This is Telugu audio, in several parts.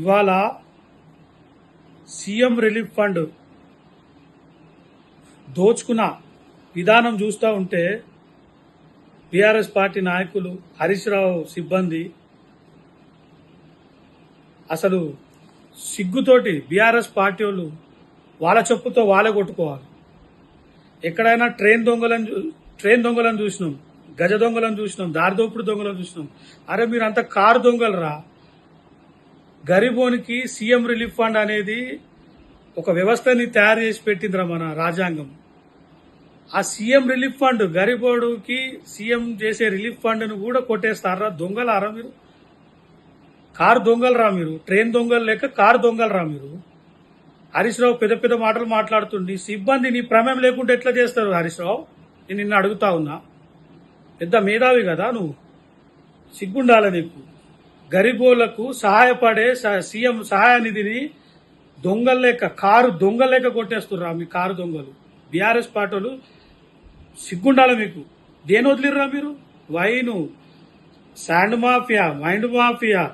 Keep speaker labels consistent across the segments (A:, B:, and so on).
A: ఇవాళ సీఎం రిలీఫ్ ఫండ్ దోచుకున్న విధానం చూస్తూ ఉంటే బీఆర్ఎస్ పార్టీ నాయకులు హరీష్ రావు సిబ్బంది అసలు సిగ్గుతోటి బీఆర్ఎస్ పార్టీ వాళ్ళు వాళ్ళ చెప్పుతో వాళ్ళే కొట్టుకోవాలి. ఎక్కడైనా ట్రైన్ దొంగలను చూసినాం, గజ దొంగలను చూసినాం, దారిదోపుడు దొంగలను చూసినాం. అరే మీరంతా కారు దొంగలరా. గరీబోనికి సీఎం రిలీఫ్ ఫండ్ అనేది ఒక వ్యవస్థని తయారు చేసి పెట్టిందిరా మన రాజ్యాంగం. ఆ సీఎం రిలీఫ్ ఫండ్ గరీబోడుకి సీఎం చేసే రిలీఫ్ ఫండ్ను కూడా కొట్టేస్తారా? దొంగలారా మీరు? కారు దొంగలరా మీరు? ట్రైన్ దొంగలు లేక కారు దొంగలరా మీరు? హరీష్ రావు పెద్ద పెద్ద మాటలు మాట్లాడుతుండి సిబ్బంది నీ ప్రమేయం లేకుండా ఎట్లా చేస్తారు హరీష్ రావు? నేను నిన్ను అడుగుతా ఉన్నా. పెద్ద మేధావి కదా నువ్వు, సిగ్గుండాలి నీకు. గరీబోళ్లకు సహాయపడే సీఎం సహాయ నిధిని దొంగలు లేక కారు దొంగలు లేక కొట్టేస్తుర్రా మీ కారు దొంగలు. బీఆర్ఎస్ పార్టీలు సిగ్గుండాలి మీకు. దేని వదిలిర్రా మీరు? Wine, sand mafia, mind mafia,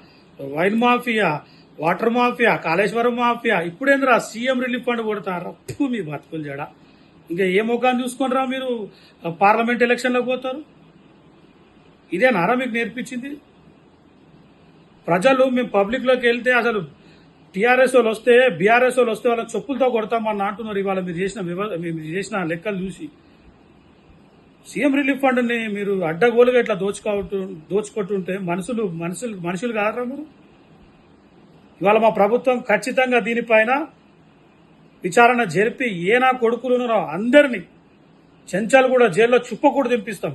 A: wine mafia, water mafia, Kaleshwaram mafia. ఇప్పుడేంద్రా సీఎం రిలీఫ్ ఫండ్ కొడతారా? మీ బతుకులు జడ. ఇంకా ఏ ముఖాన్ని చూసుకొని రా మీరు పార్లమెంట్ ఎలక్షన్లోకి పోతారు? ఇదేనారా మీకు నేర్పించింది? ప్రజలు మేము పబ్లిక్లోకి వెళ్తే అసలు టీఆర్ఎస్ వాళ్ళు వస్తే బీఆర్ఎస్ వాళ్ళు వస్తే వాళ్ళ చెప్పులతో కొడతామని అంటున్నారు. ఇవాళ మీరు చేసిన లెక్కలు చూసి సీఎం రిలీఫ్ ఫండ్ని మీరు అడ్డగోలుగా ఇట్లా దోచుకుంటుంటే మనుషులు కాదరా మీరు? ఇవాళ మా ప్రభుత్వం ఖచ్చితంగా దీనిపైన విచారణ జరిపి ఏ నా కొడుకులు ఉన్నారో అందరినీ చెంచాలు కూడా జైల్లో చుప్ప కూడా తెంపిస్తాం.